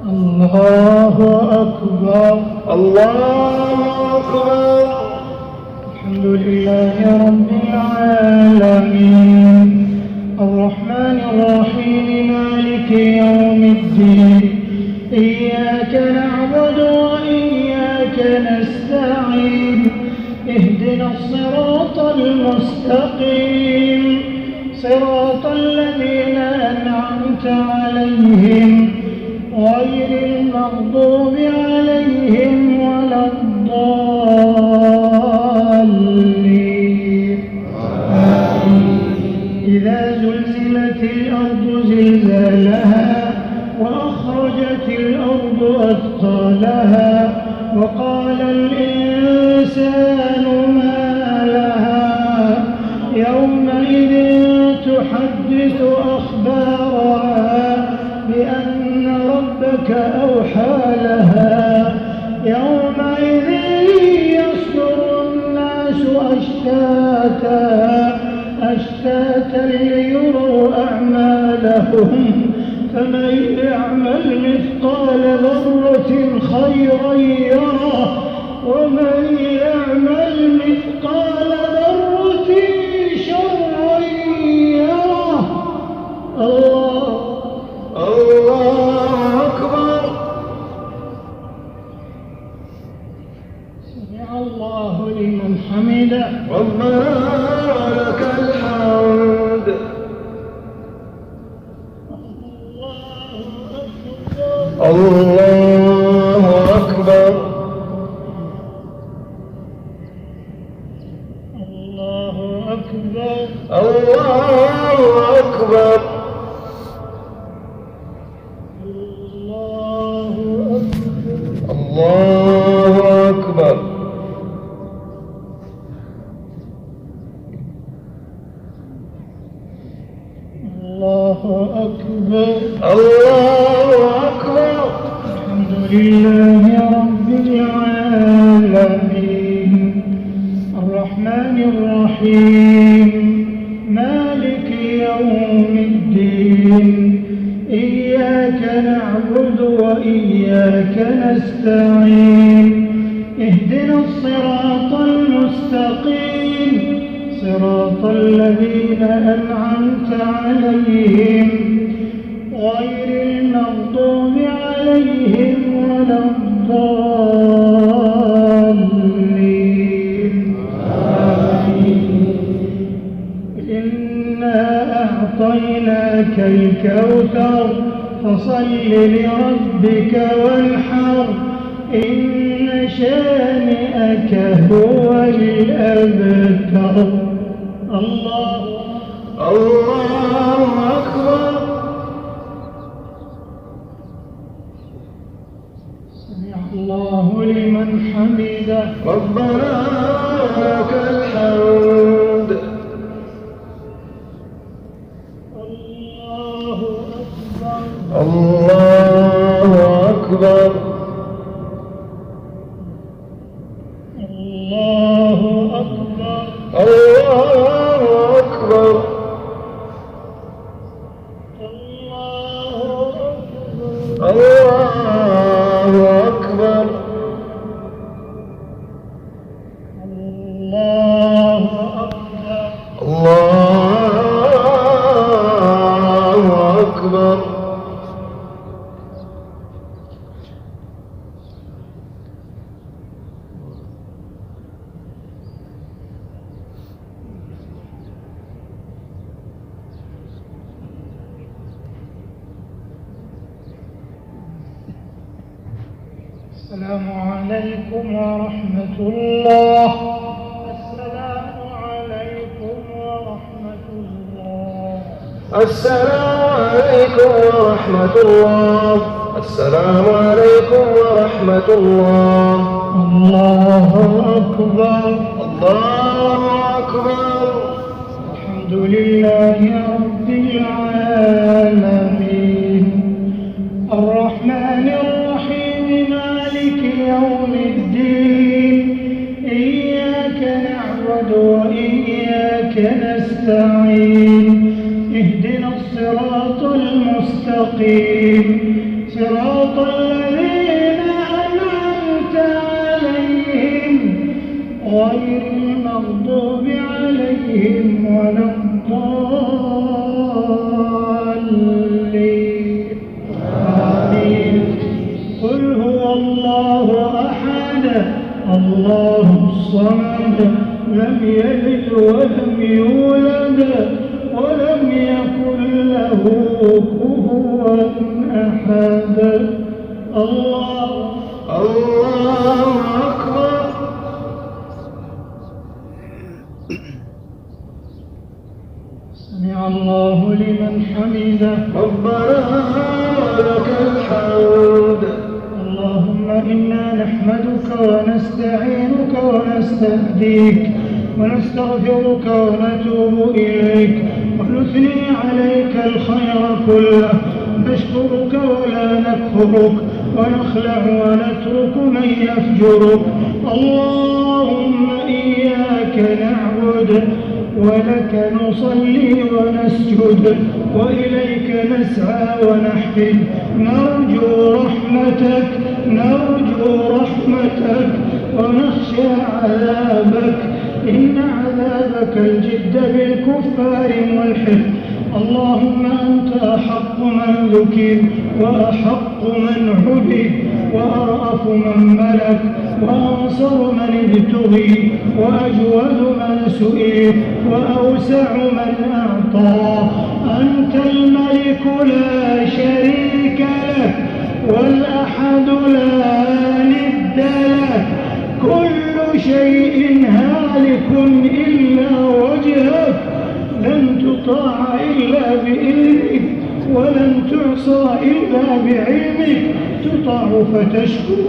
الله أكبر. الله أكبر. الحمد لله رب العالمين الرحمن الرحيم مالك يوم الدين إياك نعبد وإياك نستعين اهدنا الصراط المستقيم صراط الذين أنعمت عليهم غير المغضوب عليهم ولا الضالين. إذا زلزلت الأرض زلزالها وأخرجت الأرض أثقالها وقال الإنسان ما لها يومئذ تحدث أخبارها بأن ربك أوحى لها يومئذ يصدر الناس أشتاتا ليروا أعمالهم فمن يعمل مثقال ذرة خيرا يره ومن يعمل مثقال ذرة شرا يره. الله أكبر. سمع الله لمن حمده. ربنا لك الحمد. الله أكبر. الله أكبر. الله أكبر. الله أكبر. الله أكبر. الله أكبر. الحمد لله رب العالمين الرحمن الرحيم مالك يوم الدين إياك نعبد وإياك نستعين اهدنا الصراط المستقيم صراط الذين أنعمت عليهم غير المغضوب عليهم ولا الضالين. إنا أعطيناك الكوثر فصل لربك وانحر إن شانئك هو الأبتر. الله أكبر. سمع الله لمن حمده. ربنا لك الحمد. الله أكبر. الله أكبر. الله أكبر. الله أكبر. الله أكبر. الله أكبر. السلام عليكم ورحمة الله. السلام عليكم ورحمة الله. السلام عليكم ورحمة الله. السلام عليكم ورحمة الله. الله أكبر. الله أكبر. الحمد لله رب العالمين الرحمن الرحيم مالك يوم الدين إياك نعبد وإياك نستعين اهدنا الصراط المستقيم صراط الذين أنعمت عليهم غير المغضوب عليهم ولا الضالين آمين. قل هو الله أحد الله الصمد لم يلد ولم يولد ولم يكن له كفوا أحد. الله أكبر. سمع الله لمن حمده ربنا ولك الحمد. اللهم إنا نحمدك ونستعينك ونستهديك ونستغفرك ونتوب إليك ونثني عليك الخير كله نشكرك ولا نكفرك ونخلع ونترك من يفجرك. اللهم إياك نعبد ولك نصلي ونسجد وإليك نسعى ونحفد نرجو رحمتك ونخشى عذابك إن عذابك الجد بالكفار ملحق. اللهم أنت أحق من ذكر وأحق من عبد وأرأف من ملك وأنصر من ابتغي وأجود من سئل وأوسع من أعطى. أنت الملك لا شريك لك والأحد لا ند لك. كل شيء هالك إلا وجهك لن تطاع إلا بإذنك ولن تعصى إلا بعلمك. تطاع فتشكر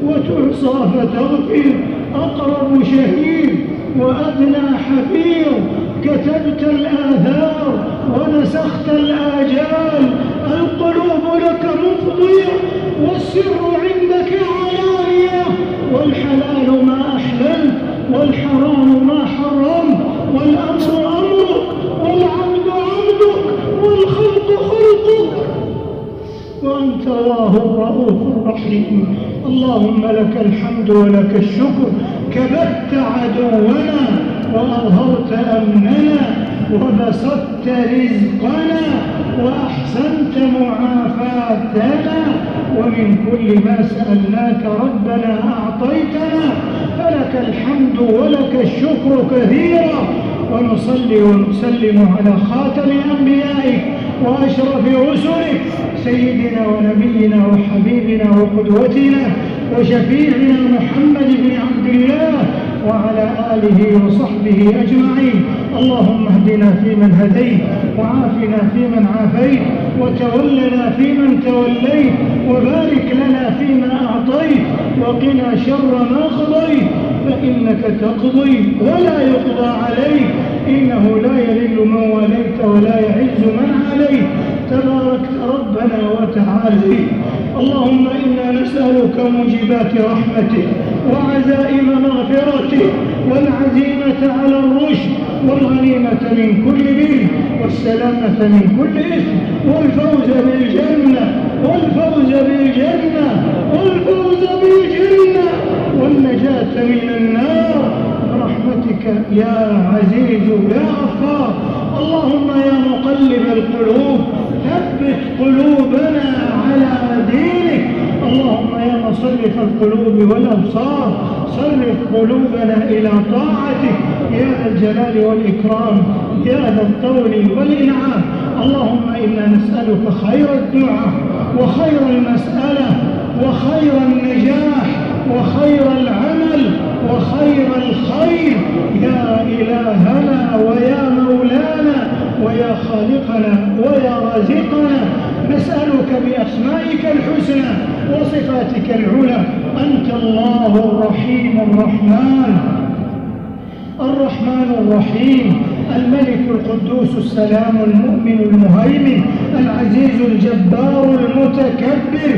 وتعصى فتغفر. أقرب شهيد وأدنى حفيظ. كتبت الآثار ونسخت الآجال. القلوب لك مفضية والسر عندك علانية. والحلال ما أحللت والحرام ما حرمت والأمر أمرك والعبد عبدك والخلق خلقك وأنت الله الرؤوف الرحيم. اللهم لك الحمد ولك الشكر. كبت عدونا وأظهرت أمننا وبسطت رزقنا وأحسنت معافاتنا ومن كل ما سألناك ربنا أعطيتنا فلك الحمد ولك الشكر كثيرا. ونصلي ونسلم على خاتم أنبيائك وأشرف رسلك سيدنا ونبينا وحبيبنا وقدوتنا وشفيعنا محمد بن عبد الله وعلى آله وصحبه أجمعين. اللهم اهدنا فيمن هديت وعافنا فيمن عافيت وتولنا فيمن توليت وبارك لنا فيما أعطيت وقنا شر ما قضيت فإنك تقضي ولا يقضى عليك إنه لا يذل من واليت ولا يعز من عليت تباركت ربنا وتعاليت. اللهم إنا نسألك موجبات رحمتك وعزائم مغفرتك والعزيمة على الرشد والغنيمة من كل بر والسلامة من كل إثم والفوز بالجنة والنجاة من النار برحمتك يا عزيز يا غفار. اللهم يا مقلب القلوب ثبت قلوبنا على دينك. اللهم يا مصرف القلوب والأبصار صرف قلوبنا إلى طاعتك يا ذا الجلال والإكرام يا ذا الطول والإنعام. اللهم إنا نسألك خير الدعاء وخير المسألة وخير النجاح وخير العمل وخير الخير يا إلهنا ويا مولانا ويا خالقنا ويا رازقنا. نسألك بأسمائك الحسنى وصفاتك العلى. أنت الله الرحيم الرحمن الرحيم الملك القدوس السلام المؤمن المهيمن العزيز الجبار المتكبر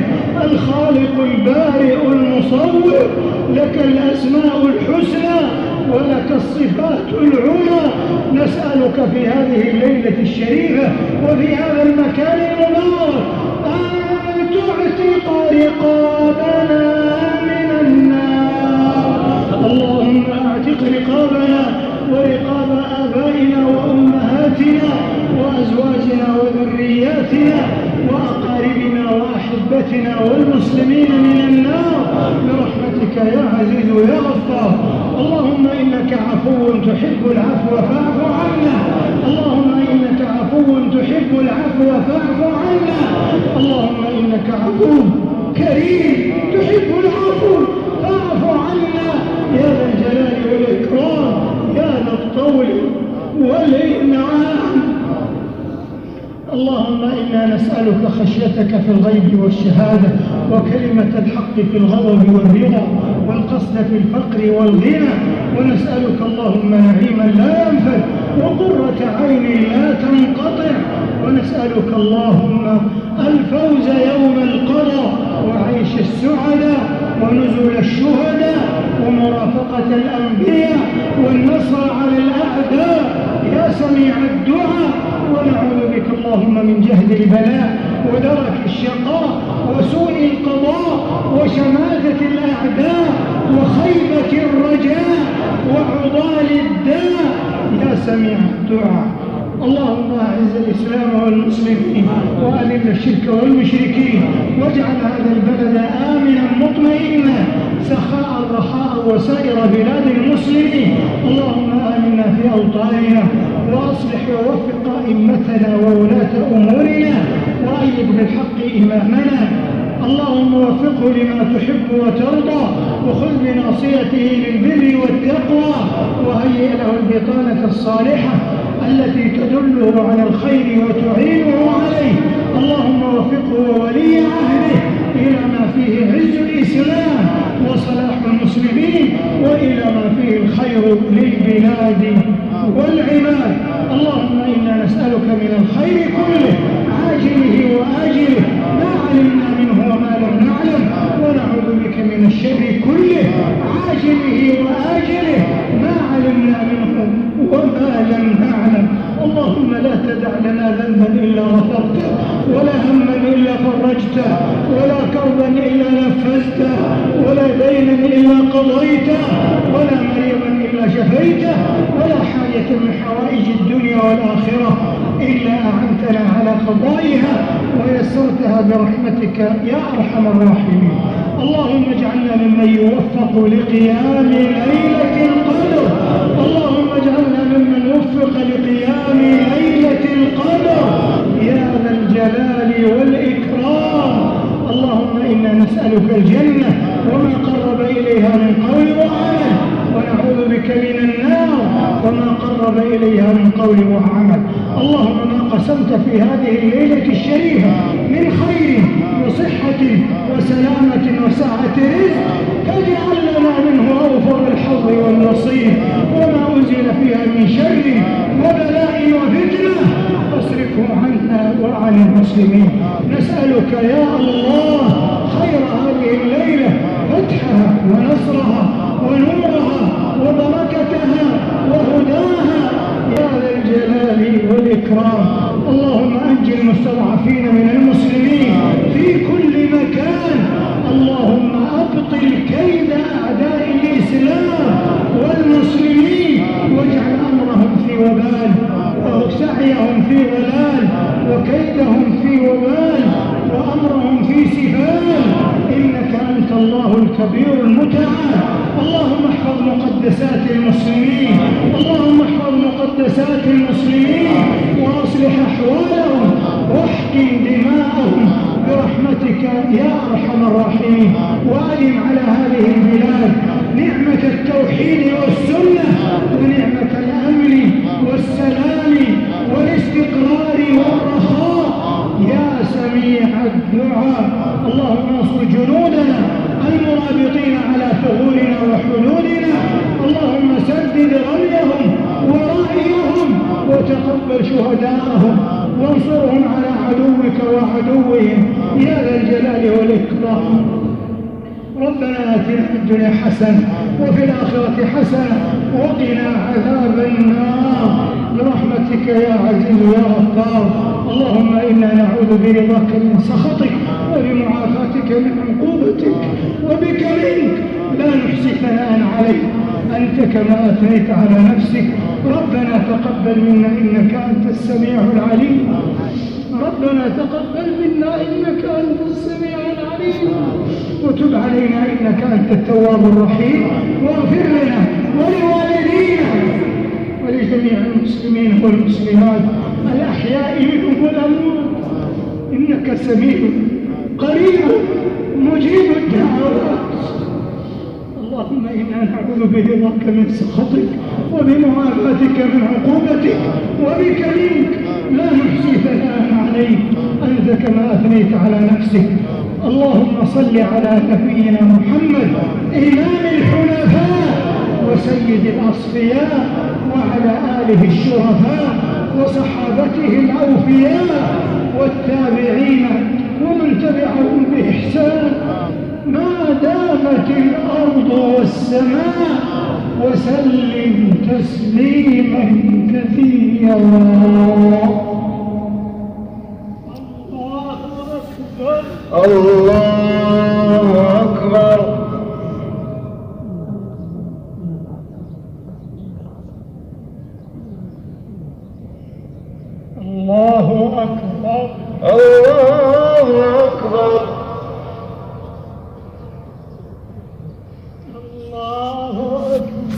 الخالق البارئ المصور. لك الأسماء الحسنى ولك الصفات العلى. نسألك في هذه الليلة الشريفة وفي هذا المكان المبارك أن تعطي وأنفسنا وذرياتنا وأقاربنا وأحبتنا والمسلمين من النار برحمتك يا عزيز يا غفار. اللهم إنك عفو تحب العفو فاعف عنا. اللهم إنك عفو تحب العفو فاعف عنا. اللهم إنك عفو كريم تحب العفو فاعف عنا يا ذا الجلال والإكرام يا ذا الطول والإنعام. اللهم إنا نسألك خشيتك في الغيب والشهادة وكلمة الحق في الغضب والرضا والقصد في الفقر والغنى، ونسألك اللهم نعيما لا ينفد وقرة عين لا تنقطع، ونسألك اللهم الفوز يوم القضاء وعيش السعداء ونزول الشهداء ومرافقة الأنبياء والنصر على الأعداء يا سميع الدعاء. ونعوذ بك اللهم من جهد البلاء ودرك الشقاء وسوء القضاء وشماتة الأعداء وخيبة الرجاء وعضال الداء يا سميع الدعاء. اللهم أعز الإسلام والمسلمين وأذل الشرك والمشركين واجعل هذا البلد آمنا مطمئنا سخاء رخاء وسائر بلاد المسلمين. اللهم آمنا في أوطاننا وأصلح ووفق أئمتنا وولاة أمورنا وأيد بالحق إمامنا. اللهم وفقه لما تحب وترضى وخذ بناصيته للبر والتقوى وهيئ له البطانة الصالحة التي تدله على الخير وتعينه عليه. اللهم وفقه وولي عهده إلى ما فيه عز الإسلام وصلاح المسلمين وإلى ما فيه الخير للبلاد والعباد. اللهم إنا نسألك من الخير كله عاجله وآجله ما علمنا منه وما لم نعلم، ونعوذ بك من الشر كله عاجله وآجله ما علمنا منه وما لم نعلم. اللهم لا تدع لنا ذنبا إلا غفرته ولا هما إلا فرجته ولا كربا إلا نفذته ولا دينا إلا قضيته ولا مريضا إلا شفيته ولا حاجة من حوائج الدنيا والآخرة إلا أعنتنا على قضائها ويسرتها برحمتك يا أرحم الراحمين. اللهم اجعلنا ممن يوفق لقيام ليلة القدر. اللهم اجعلنا ممن وفق لقيام ليلة القدر يا ذا الجلال والإكرام. اللهم إنا نسألك الجنة وما قرب إليها من قول وعمل، ونعوذ بك من النار وما قرب إليها من قول وعمل. اللهم ما قسمت في هذه الليلة الشريفة من خير وصحة وسلامة وسعة رزق فاجعل لنا منه أوفر الحظ والنصيب، وما أنزل فيها من شر وبلاء وفتنة فاصرفه عنا وعن المسلمين. نسألك يا الله خير هذه الليلة فتحها ونصرها ونورها وبركتها وهداها يا ذا الجلال والإكرام. اللهم أنجِ المستضعفين من المسلمين في كل مكان. اللهم أبطل كيد أعداء الإسلام والمسلمين واجعل أمرهم في وبال وسعيهم في ضلال وكيدهم في وبال وأمرهم في سفال، إنك أنت الله الكبير المتعال. اللهم احفظ مقدسات المسلمين. اللهم احفظ مقدسات المسلمين وأصلح أحوالهم واحقن دماءهم برحمتك يا أرحم الراحمين. وأدم على هذه البلاد نعمة التوحيد والسنة ونعمة الأمن والسلام والاستقرار والرخاء يا سميع الدعاء. اللهم انصر جنودنا المرابطين على ثغورنا وحدودنا. اللهم سدد رميهم ورائيهم وتقبل شهداءهم وانصرهم على عدوك وعدوهم يا ذا الجلال والإكرام. ربنا آتنا في الدنيا حسنة وفي الآخرة حسنة وقنا عذاب النار برحمتك يا عزيز يا غفار. اللهم إنا نعوذ برضاك من سخطك وبمعافاتك من عقوبتك وبك منك لا نحصي ثناء عليك. أنت كما أثنيت على نفسك. ربنا تقبل منا إنك أنت السميع العليم. ربنا تقبل منا إنك أنت السميع العليم، وتب علينا إنك أنت التواب الرحيم، واغفر لنا ولوالدينا ولجميع المسلمين والمسلمات الأحياء منهم والأموات، إنك سميع قريب مجيب الدعوات. اللهم إنا نعوذ برضاك من سخطك وبمعافاتك من عقوبتك، وبك منك لا نحصي ثناء عليك أنت كما أثنيت على نفسك. اللهم صل على نبينا محمد إمام الحنفاء وسيد الأصفياء، وعلى آله الشرفاء وصحابته الأوفياء والتابعين ومن تبعهم بإحسان ما دامت الأرض والسماء، وسلم تسليما كثيرا. الله أكبر. الله أكبر. الله أكبر. الله أكبر.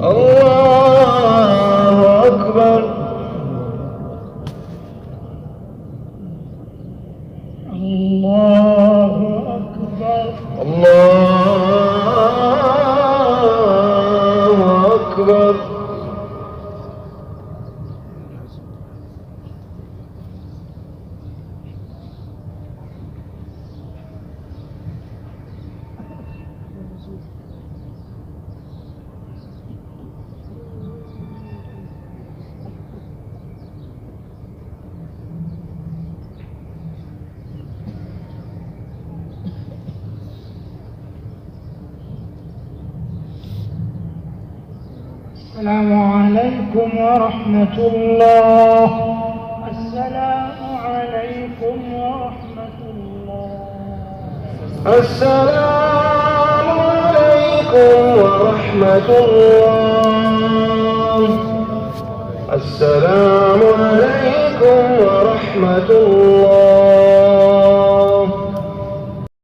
الله أكبر. الله أكبر. السلام عليكم ورحمة الله. السلام عليكم ورحمة الله. السلام عليكم ورحمة الله. السلام عليكم ورحمة الله.